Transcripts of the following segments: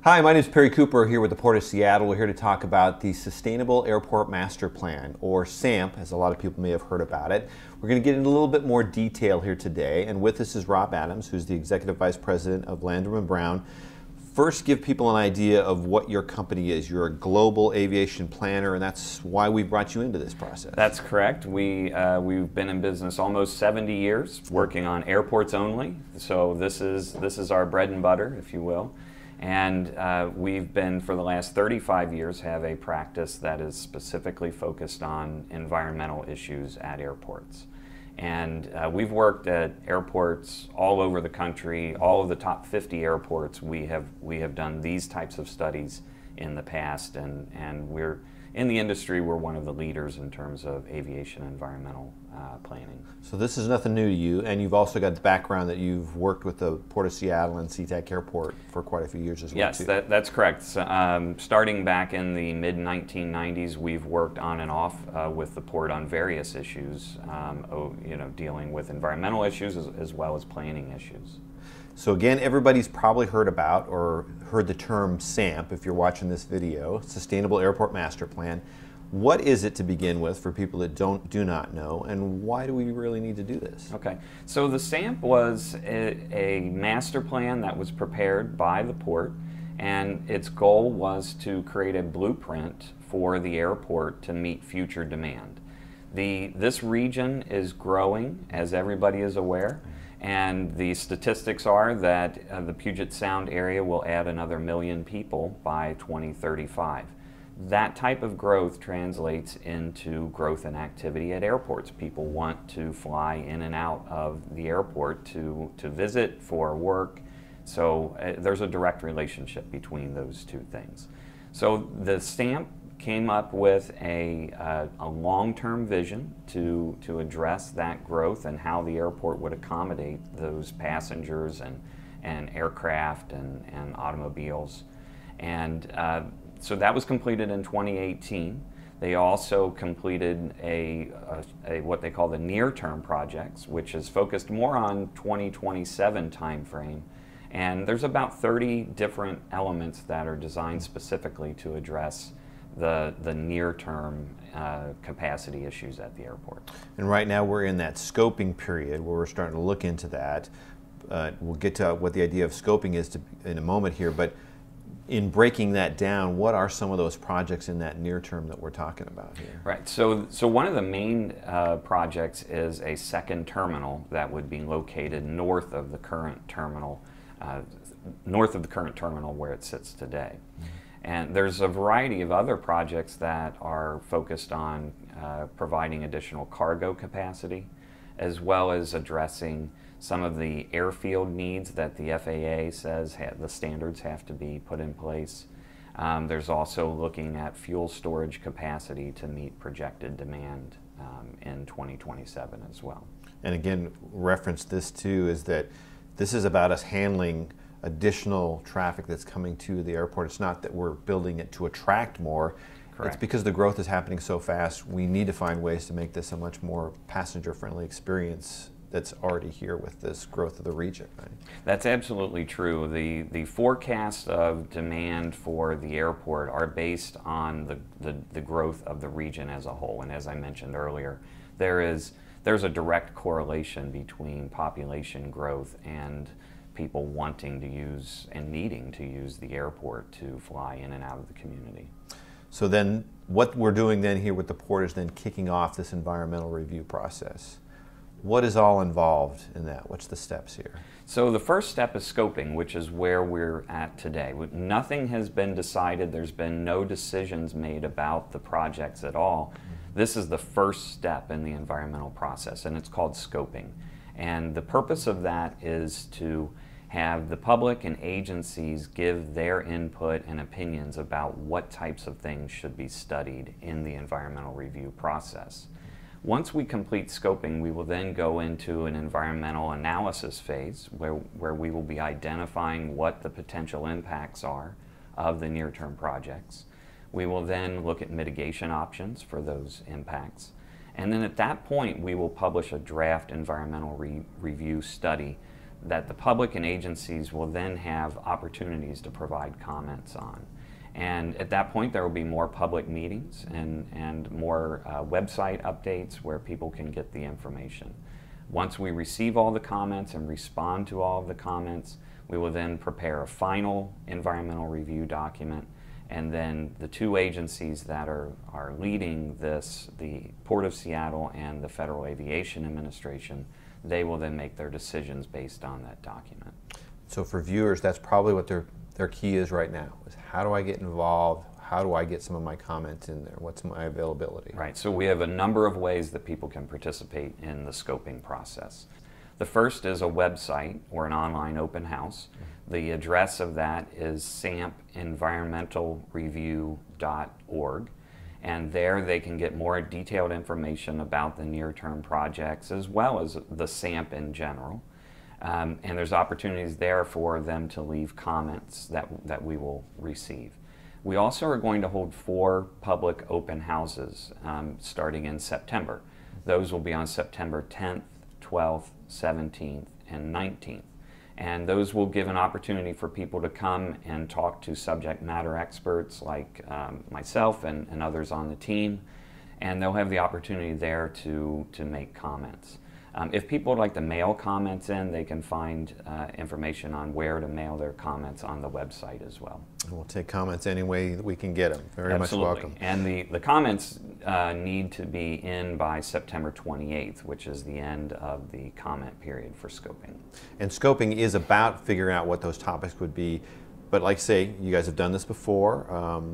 Hi, my name is Perry Cooper here with the Port of Seattle. We're here to talk about the Sustainable Airport Master Plan, or SAMP, as a lot of people may have heard about it. We're going to get into a little bit more detail here today, and with us is Rob Adams, who's the Executive Vice President of Landrum & Brown. First, give people an idea of what your company is. You're a global aviation planner, and that's why we brought you into this process. That's correct. We've been in business almost 70 years, working on airports only. So this is our bread and butter, if you will. And we've been, for the last 35 years, have a practice that is specifically focused on environmental issues at airports. And we've worked at airports all over the country. All of the top 50 airports, we have done these types of studies in the past, and we're in the industry, we're one of the leaders in terms of aviation environmental planning. So this is nothing new to you, and you've also got the background that you've worked with the Port of Seattle and Sea-Tac Airport for quite a few years as well. Yes, that's correct. So, starting back in the mid-1990s, we've worked on and off with the port on various issues, dealing with environmental issues as well as planning issues. So again, everybody's probably heard about or heard the term SAMP if you're watching this video, Sustainable Airport Master Plan. What is it to begin with for people that do not know, and why do we really need to do this? Okay, so the SAMP was a master plan that was prepared by the port, and its goal was to create a blueprint for the airport to meet future demand. This region is growing, as everybody is aware. And the statistics are that the Puget Sound area will add another 1 million people by 2035. That type of growth translates into growth in activity at airports. People want to fly in and out of the airport to visit, for work. So there's a direct relationship between those two things. So the SAMP came up with a long-term vision to address that growth and how the airport would accommodate those passengers and aircraft and automobiles. And so that was completed in 2018. They also completed what they call the near-term projects, which is focused more on 2027 timeframe. And there's about 30 different elements that are designed specifically to address the near-term capacity issues at the airport. And right now we're in that scoping period where we're starting to look into that. We'll get to what the idea of scoping is in a moment here, but in breaking that down, what are some of those projects in that near term that we're talking about here? Right, so one of the main projects is a second terminal that would be located north of the current terminal, where it sits today. Mm-hmm. And there's a variety of other projects that are focused on providing additional cargo capacity, as well as addressing some of the airfield needs that the FAA says the standards have to be put in place. There's also looking at fuel storage capacity to meet projected demand in 2027 as well. And again, reference this too, is that this is about us handling additional traffic that's coming to the airport. It's not that we're building it to attract more. Correct. It's because the growth is happening so fast, we need to find ways to make this a much more passenger-friendly experience that's already here with this growth of the region. Right? That's absolutely true. The forecasts of demand for the airport are based on the growth of the region as a whole. And as I mentioned earlier, there's a direct correlation between population growth and people wanting to use and needing to use the airport to fly in and out of the community. So then what we're doing then here with the port is then kicking off this environmental review process. What is all involved in that? What's the steps here? So the first step is scoping, which is where we're at today. Nothing has been decided. There's been no decisions made about the projects at all. This is the first step in the environmental process, and it's called scoping. And the purpose of that is to have the public and agencies give their input and opinions about what types of things should be studied in the environmental review process. Once we complete scoping, we will then go into an environmental analysis phase where we will be identifying what the potential impacts are of the near-term projects. We will then look at mitigation options for those impacts. And then at that point, we will publish a draft environmental review study that the public and agencies will then have opportunities to provide comments on. And at that point, there will be more public meetings and more website updates where people can get the information. Once we receive all the comments and respond to all of the comments, we will then prepare a final environmental review document, and then the two agencies that are leading this, the Port of Seattle and the Federal Aviation Administration, they will then make their decisions based on that document. So for viewers, that's probably what their key is right now, is how do I get involved? How do I get some of my comments in there? What's my availability? Right, so we have a number of ways that people can participate in the scoping process. The first is a website or an online open house. The address of that is sampenvironmentalreview.org, and there they can get more detailed information about the near-term projects as well as the SAMP in general. And there's opportunities there for them to leave comments that we will receive. We also are going to hold 4 public open houses starting in September. Those will be on September 10th, 12th, 17th, and 19th. And those will give an opportunity for people to come and talk to subject matter experts like myself and others on the team. And they'll have the opportunity there to make comments. If people would like to mail comments in, they can find information on where to mail their comments on the website as well. We'll take comments any way that we can get them. Very Absolutely. much welcome. And the comments need to be in by September 28th, which is the end of the comment period for scoping. And scoping is about figuring out what those topics would be. But like I say, you guys have done this before.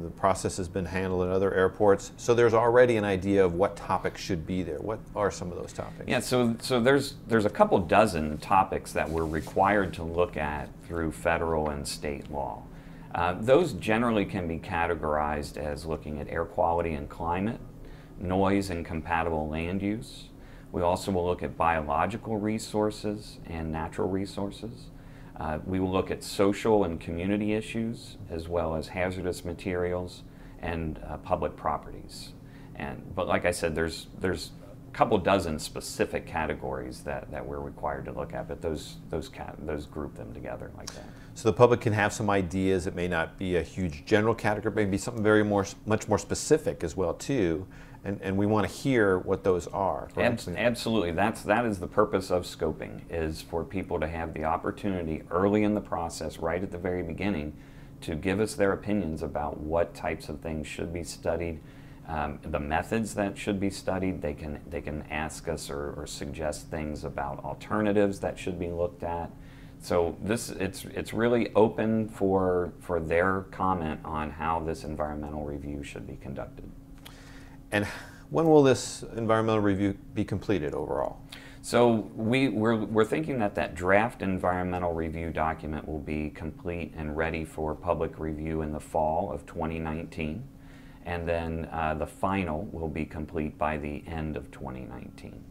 The process has been handled at other airports. So there's already an idea of what topics should be there. What are some of those topics? Yeah, so there's a couple dozen topics that we're required to look at through federal and state law. Those generally can be categorized as looking at air quality and climate, noise and compatible land use. We also will look at biological resources and natural resources. We will look at social and community issues, as well as hazardous materials and public properties. But like I said, there's a couple dozen specific categories that we're required to look at, but those group them together like that. So the public can have some ideas. It may not be a huge general category, maybe something much more specific as well too. And we want to hear what those are. Absolutely. That is the purpose of scoping, is for people to have the opportunity early in the process, right at the very beginning, to give us their opinions about what types of things should be studied, the methods that should be studied. They can ask us or suggest things about alternatives that should be looked at. So it's really open for their comment on how this environmental review should be conducted. And when will this environmental review be completed overall? So we're thinking that draft environmental review document will be complete and ready for public review in the fall of 2019. And then the final will be complete by the end of 2019.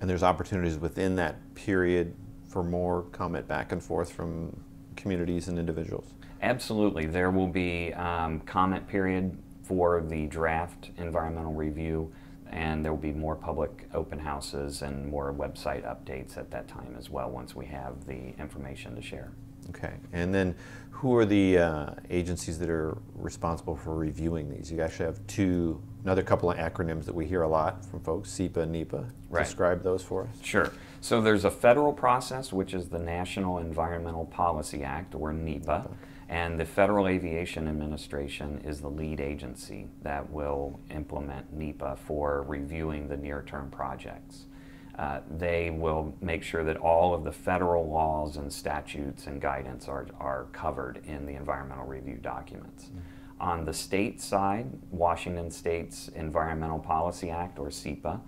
And there's opportunities within that period for more comment back and forth from communities and individuals? Absolutely. There will be comment period for the draft environmental review, and there will be more public open houses and more website updates at that time as well once we have the information to share. Okay, and then who are the agencies that are responsible for reviewing these? You actually have another couple of acronyms that we hear a lot from folks, SEPA and NEPA. Right. Describe those for us. Sure. So there's a federal process, which is the National Environmental Policy Act, or NEPA. Okay. And the Federal Aviation Administration is the lead agency that will implement NEPA for reviewing the near-term projects. They will make sure that all of the federal laws and statutes and guidance are covered in the environmental review documents. Mm-hmm. On the state side, Washington State's Environmental Policy Act, or SEPA,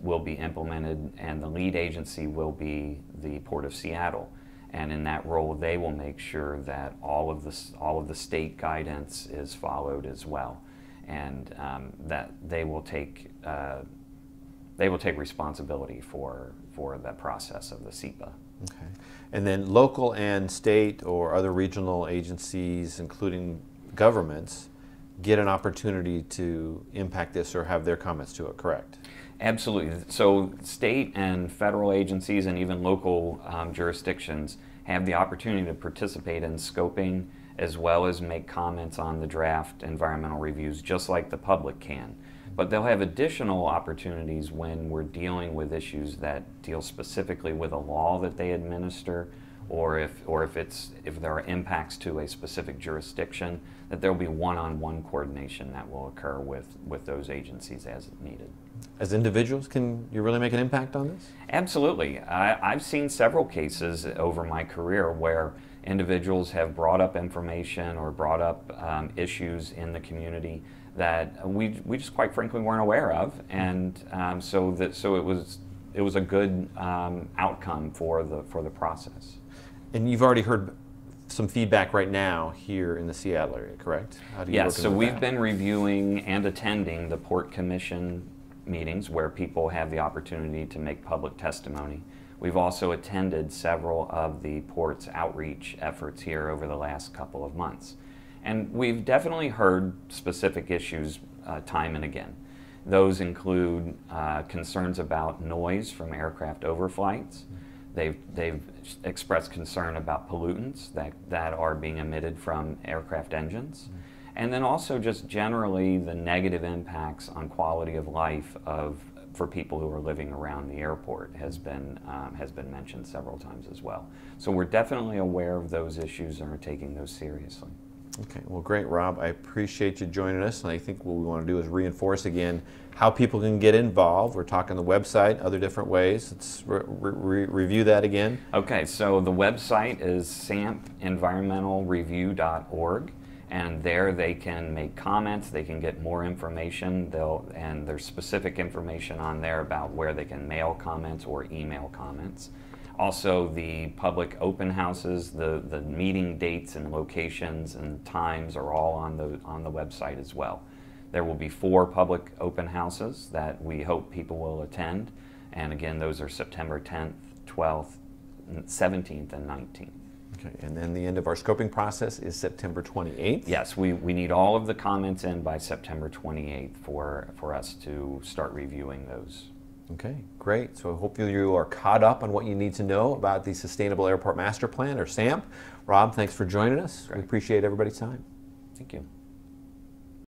will be implemented, and the lead agency will be the Port of Seattle. And in that role, they will make sure that all of the state guidance is followed as well, and that they will take responsibility for the process of the SEPA. Okay, and then local and state or other regional agencies, including governments, get an opportunity to impact this or have their comments to it. Correct? Absolutely. So state and federal agencies and even local jurisdictions have the opportunity to participate in scoping as well as make comments on the draft environmental reviews, just like the public can. But they'll have additional opportunities when we're dealing with issues that deal specifically with a law that they administer, or if there are impacts to a specific jurisdiction, that there'll be one-on-one coordination that will occur with those agencies as needed. As individuals, can you really make an impact on this? Absolutely. I've seen several cases over my career where individuals have brought up information or brought up issues in the community that we just quite frankly weren't aware of, and so it was a good outcome for the process. And you've already heard some feedback right now here in the Seattle area, correct? Yes, so we've been reviewing and attending the Port Commission meetings where people have the opportunity to make public testimony. We've also attended several of the port's outreach efforts here over the last couple of months. And we've definitely heard specific issues time and again. Those include concerns about noise from aircraft overflights. They've expressed concern about pollutants that are being emitted from aircraft engines. And then also just generally the negative impacts on quality of life for people who are living around the airport has been mentioned several times as well. So we're definitely aware of those issues and are taking those seriously. Okay, well great, Rob. I appreciate you joining us, and I think what we want to do is reinforce again how people can get involved. We're talking the website, other different ways. Let's review that again. Okay, so the website is sampenvironmentalreview.org, and there they can make comments, they can get more information, and there's specific information on there about where they can mail comments or email comments. Also, the public open houses, the meeting dates and locations and times are all on the website as well. There will be 4 public open houses that we hope people will attend, and again, those are September 10th, 12th, 17th, and 19th. Okay, and then the end of our scoping process is September 28th? Yes, we need all of the comments in by September 28th for us to start reviewing those. Okay, great. So hopefully you are caught up on what you need to know about the Sustainable Airport Master Plan, or SAMP. Rob, thanks for joining us. Great. We appreciate everybody's time. Thank you.